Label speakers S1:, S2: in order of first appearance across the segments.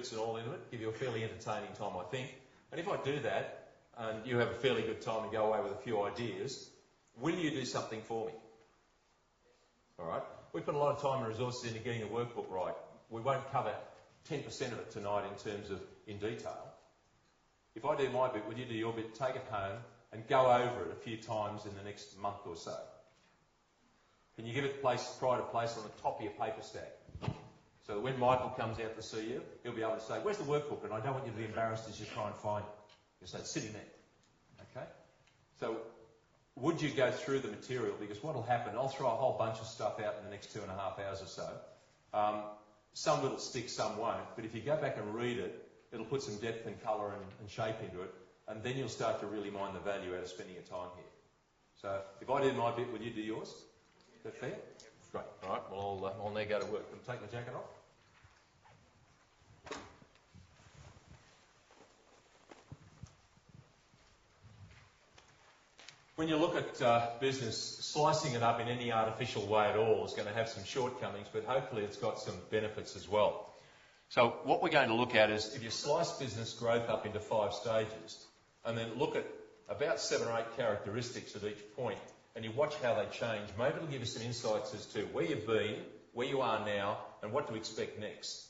S1: bits and all into it, give you a fairly entertaining time, I think. And if I do that, and you have a fairly good time and go away with a few ideas, will you do something for me? All right? We put a lot of time and resources into getting the workbook right. We won't cover 10% of it tonight in detail. If I do my bit, will you do your bit, take it home, and go over it a few times in the next month or so? Can you give it pride of place on the top of your paper stack? So that when Michael comes out to see you, he'll be able to say, where's the workbook? And I don't want you to be embarrassed as you try and find it. You say, it's sitting there. Okay? So would you go through the material? Because what will happen, I'll throw a whole bunch of stuff out in the next 2.5 hours or so. Some will stick, some won't. But if you go back and read it, it'll put some depth and colour and shape into it. And then you'll start to really mine the value out of spending your time here. So if I do my bit, will you do yours? Is that fair? Great. All right. Well, I'll now go to work. Can I take my jacket off? When you look at business, slicing it up in any artificial way at all is going to have some shortcomings, but hopefully it's got some benefits as well. So what we're going to look at is if you slice business growth up into 5 stages and then look at about 7 or 8 characteristics at each point and you watch how they change, maybe it'll give you some insights as to where you've been, where you are now, and what to expect next.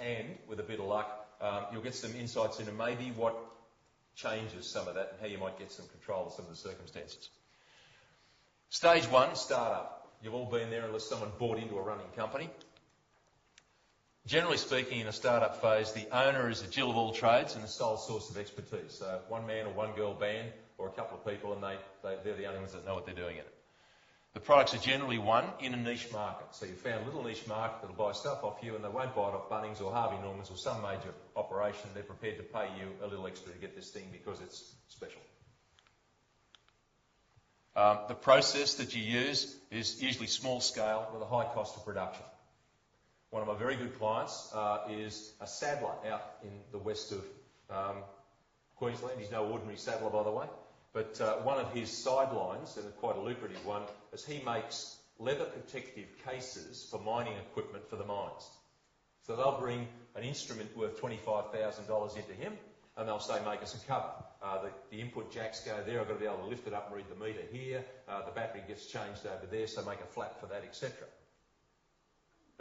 S1: And, with a bit of luck, you'll get some insights into maybe what changes some of that and how you might get some control of some of the circumstances. Stage 1, startup. You've all been there unless someone bought into a running company. Generally speaking, in a startup phase, the owner is a Jill of all trades and the sole source of expertise. So one man or one girl band or a couple of people, and they're the only ones that know what they're doing in it. The products are generally won in a niche market. So you found a little niche market that'll buy stuff off you and they won't buy it off Bunnings or Harvey Norman's or some major operation. They're prepared to pay you a little extra to get this thing because it's special. The process that you use is usually small scale with a high cost of production. One of my very good clients is a saddler out in the west of Queensland. He's no ordinary saddler, by the way. But one of his sidelines, and quite a lucrative one, is he makes leather protective cases for mining equipment for the mines. So they'll bring an instrument worth $25,000 into him, and they'll say, make us a cover. The input jacks go there, I've got to be able to lift it up and read the meter here, the battery gets changed over there, so make a flap for that, etc.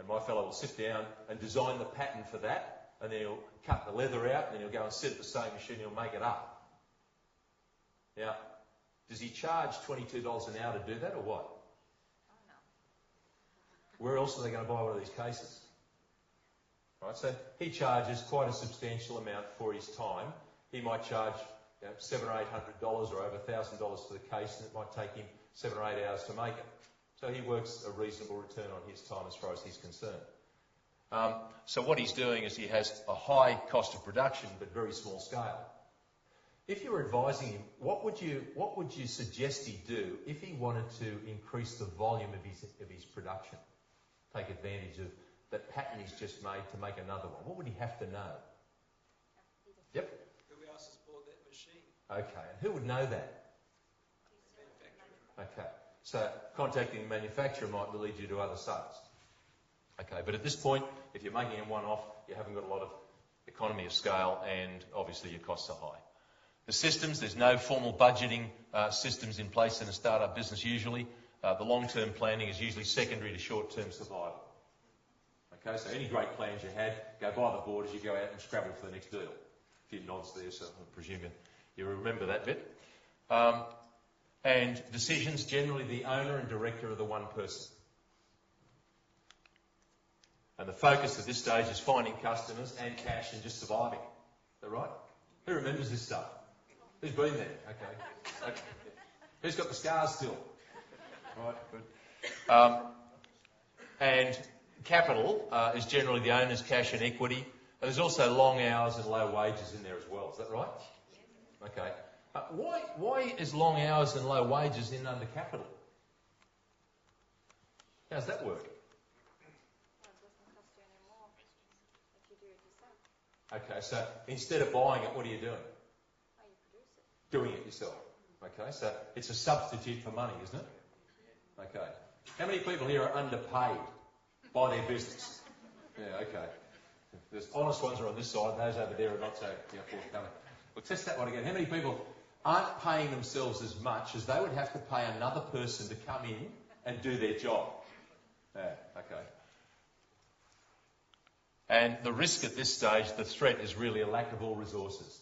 S1: And my fellow will sit down and design the pattern for that, and then he'll cut the leather out, and then he'll go and sit at the same machine and he'll make it up. Now, does he charge $22 an hour to do that, or what?
S2: Oh, no.
S1: Where else are they going to buy one of these cases? Right, so he charges quite a substantial amount for his time. He might charge $700 or $800 or over $1,000 for the case, and it might take him 7 or 8 hours to make it. So he works a reasonable return on his time as far as he's concerned. So what he's doing is he has a high cost of production, but very small scale. If you were advising him, what would you suggest he do if he wanted to increase the volume of his production? Take advantage of that pattern he's just made to make another one. What would he have to know? Yep.
S3: Who else has bought that machine?
S1: Okay, and who would know that? Okay, so contacting the manufacturer might lead you to other sales. Okay, but at this point, if you're making a one-off, you haven't got a lot of economy of scale, and obviously your costs are high. The systems, there's no formal budgeting systems in place in a startup business usually. The long-term planning is usually secondary to short-term survival. Okay, so any great plans you had, go by the board as you go out and scrabble for the next deal. A few nods there, so I presume you remember that bit. And decisions, generally the owner and director are the one person. And the focus at this stage is finding customers and cash and just surviving. Is that right? Who remembers this stuff? Who's been there? Okay. Who's got the scars still? Right, good. And capital is generally the owner's cash and equity. And there's also long hours and low wages in there as well. Is that right? Okay. Why is long hours and low wages in under capital? How's that work? Okay, so instead of buying it, what are you doing?
S2: Oh, you produce it.
S1: Doing it yourself. Okay, so it's a substitute for money, isn't it? Okay. How many people here are underpaid by their business? Yeah, okay. There's honest ones are on this side, those over there are not so forthcoming. We'll test that one again. How many people aren't paying themselves as much as they would have to pay another person to come in and do their job? Yeah, okay. And the risk at this stage, the threat is really a lack of all resources.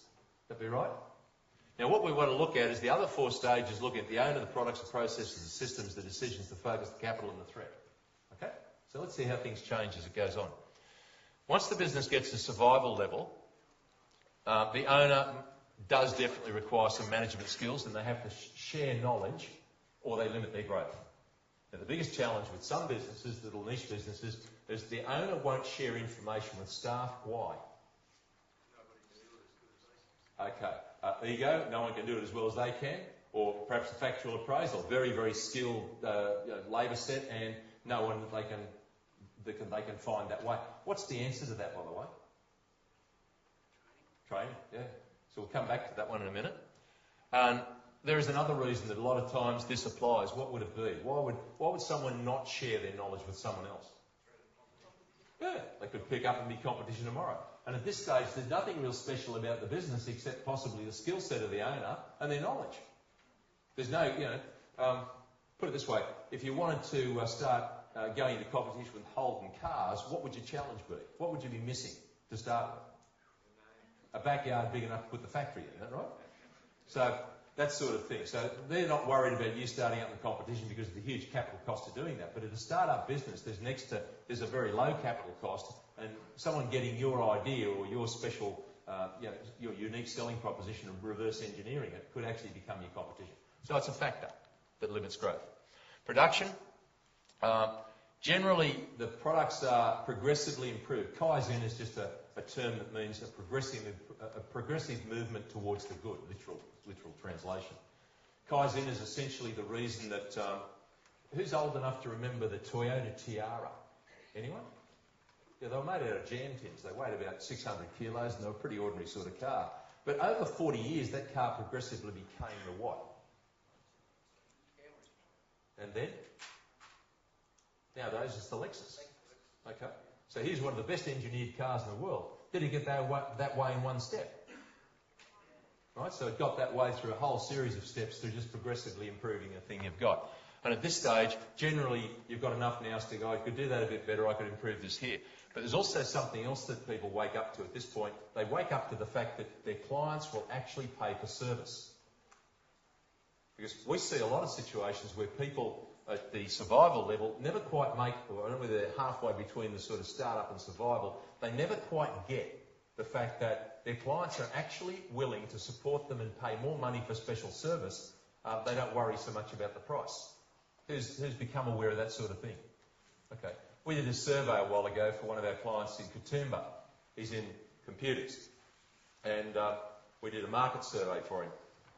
S1: Would that be right? Now what we want to look at is the other four stages, looking at the owner, the products, the processes, the systems, the decisions, the focus, the capital and the threat. Okay? So let's see how things change as it goes on. Once the business gets to survival level, the owner does definitely require some management skills, and they have to share knowledge or they limit their growth. Now the biggest challenge with some businesses, little niche businesses, is the owner won't share information with staff. Why? Okay. Ego, no one can do it as well as they can, or perhaps a factual appraisal, very, very skilled labour set, and no one they can find that way. What's the answer to that, by the way? Training, yeah. So we'll come back to that one in a minute. There is another reason that a lot of times this applies. What would it be? Why would someone not share their knowledge with someone else? Yeah, they could pick up and be competition tomorrow. And at this stage, there's nothing real special about the business except possibly the skill set of the owner and their knowledge. There's no, put it this way, if you wanted to start going into competition with Holden cars, what would your challenge be? What would you be missing to start with? A backyard big enough to put the factory in, is that right? So that sort of thing. So they're not worried about you starting up in competition because of the huge capital cost of doing that. But at a start-up business, there's a very low capital cost, and someone getting your idea or your special, your unique selling proposition and reverse engineering it could actually become your competition. So it's a factor that limits growth. Production. Generally, the products are progressively improved. Kaizen is just a term that means a progressive movement towards the good, literal translation. Kaizen is essentially the reason that... who's old enough to remember the Toyota Tiara? Anyone? Yeah, they were made out of jam tins. They weighed about 600 kilos and they were a pretty ordinary sort of car. But over 40 years, that car progressively became the what? And then? Nowadays, it's the Lexus. Okay. So here's one of the best engineered cars in the world. Did it get that way in one step? Right, so it got that way through a whole series of steps through just progressively improving the thing you've got. And at this stage, generally, you've got enough now to go, I could do that a bit better, I could improve this here. But there's also something else that people wake up to at this point. They wake up to the fact that their clients will actually pay for service. Because we see a lot of situations where people at the survival level never quite make, or I don't know whether they're halfway between the sort of start-up and survival, they never quite get the fact that their clients are actually willing to support them and pay more money for special service. They don't worry so much about the price. Who's become aware of that sort of thing? Okay. We did a survey a while ago for one of our clients in Katoomba. He's in computers. And we did a market survey for him.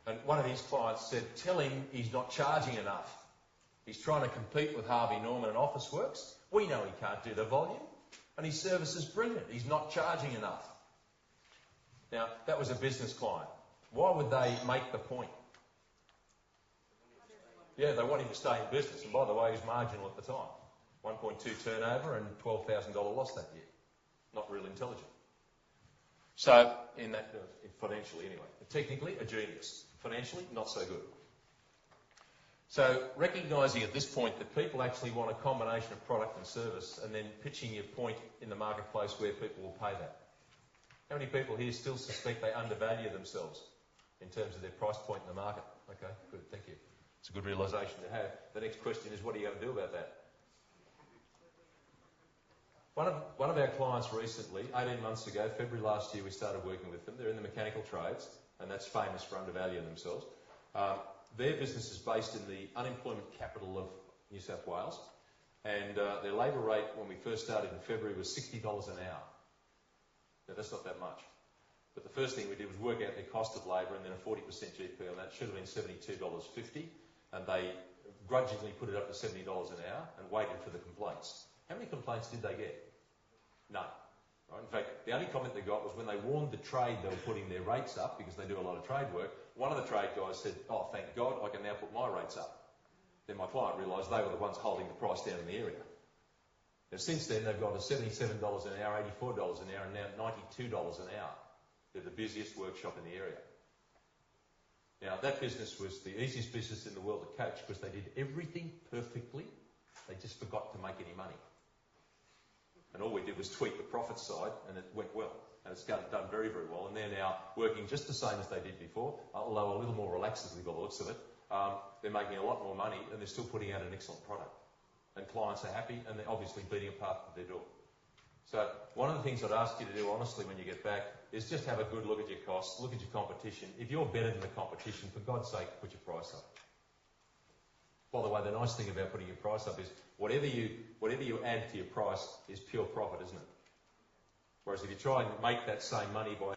S1: And one of his clients said, tell him he's not charging enough. He's trying to compete with Harvey Norman and Officeworks. We know he can't do the volume. And his service is brilliant. He's not charging enough. Now, that was a business client. Why would they make the point? Yeah, they want him to stay in business. And by the way, he was marginal at the time. 1.2 turnover and $12,000 loss that year. Not real intelligent. So, in that, financially anyway. Technically, a genius. Financially, not so good. So, recognising at this point that people actually want a combination of product and service, and then pitching your point in the marketplace where people will pay that. How many people here still suspect they undervalue themselves in terms of their price point in the market? Okay, good, thank you. It's a good realisation to have. The next question is, what are you going to do about that? One of our clients recently, 18 months ago, February last year, we started working with them. They're in the mechanical trades, and that's famous for undervaluing themselves. Their business is based in the unemployment capital of New South Wales, and their labour rate when we first started in February was $60 an hour. Now, that's not that much. But the first thing we did was work out their cost of labour and then a 40% GP on that. Should have been $72.50, and they grudgingly put it up to $70 an hour and waited for the complaints. How many complaints did they get? None. Right? In fact, the only comment they got was when they warned the trade they were putting their rates up because they do a lot of trade work. One of the trade guys said, oh, thank God, I can now put my rates up. Then my client realised they were the ones holding the price down in the area. Now, since then, they've got to $77 an hour, $84 an hour, and now $92 an hour. They're the busiest workshop in the area. Now, that business was the easiest business in the world to coach because they did everything perfectly. They just forgot to make any money. And all we did was tweak the profit side, and it went well. And it's done very, very well. And they're now working just the same as they did before, although a little more relaxedly by the looks of it. They're making a lot more money, and they're still putting out an excellent product. And clients are happy, and they're obviously beating a path to their door. So one of the things I'd ask you to do, honestly, when you get back, is just have a good look at your costs, look at your competition. If you're better than the competition, for God's sake, put your price up. By the way, the nice thing about putting your price up is whatever you add to your price is pure profit, isn't it? Whereas if you try and make that same money by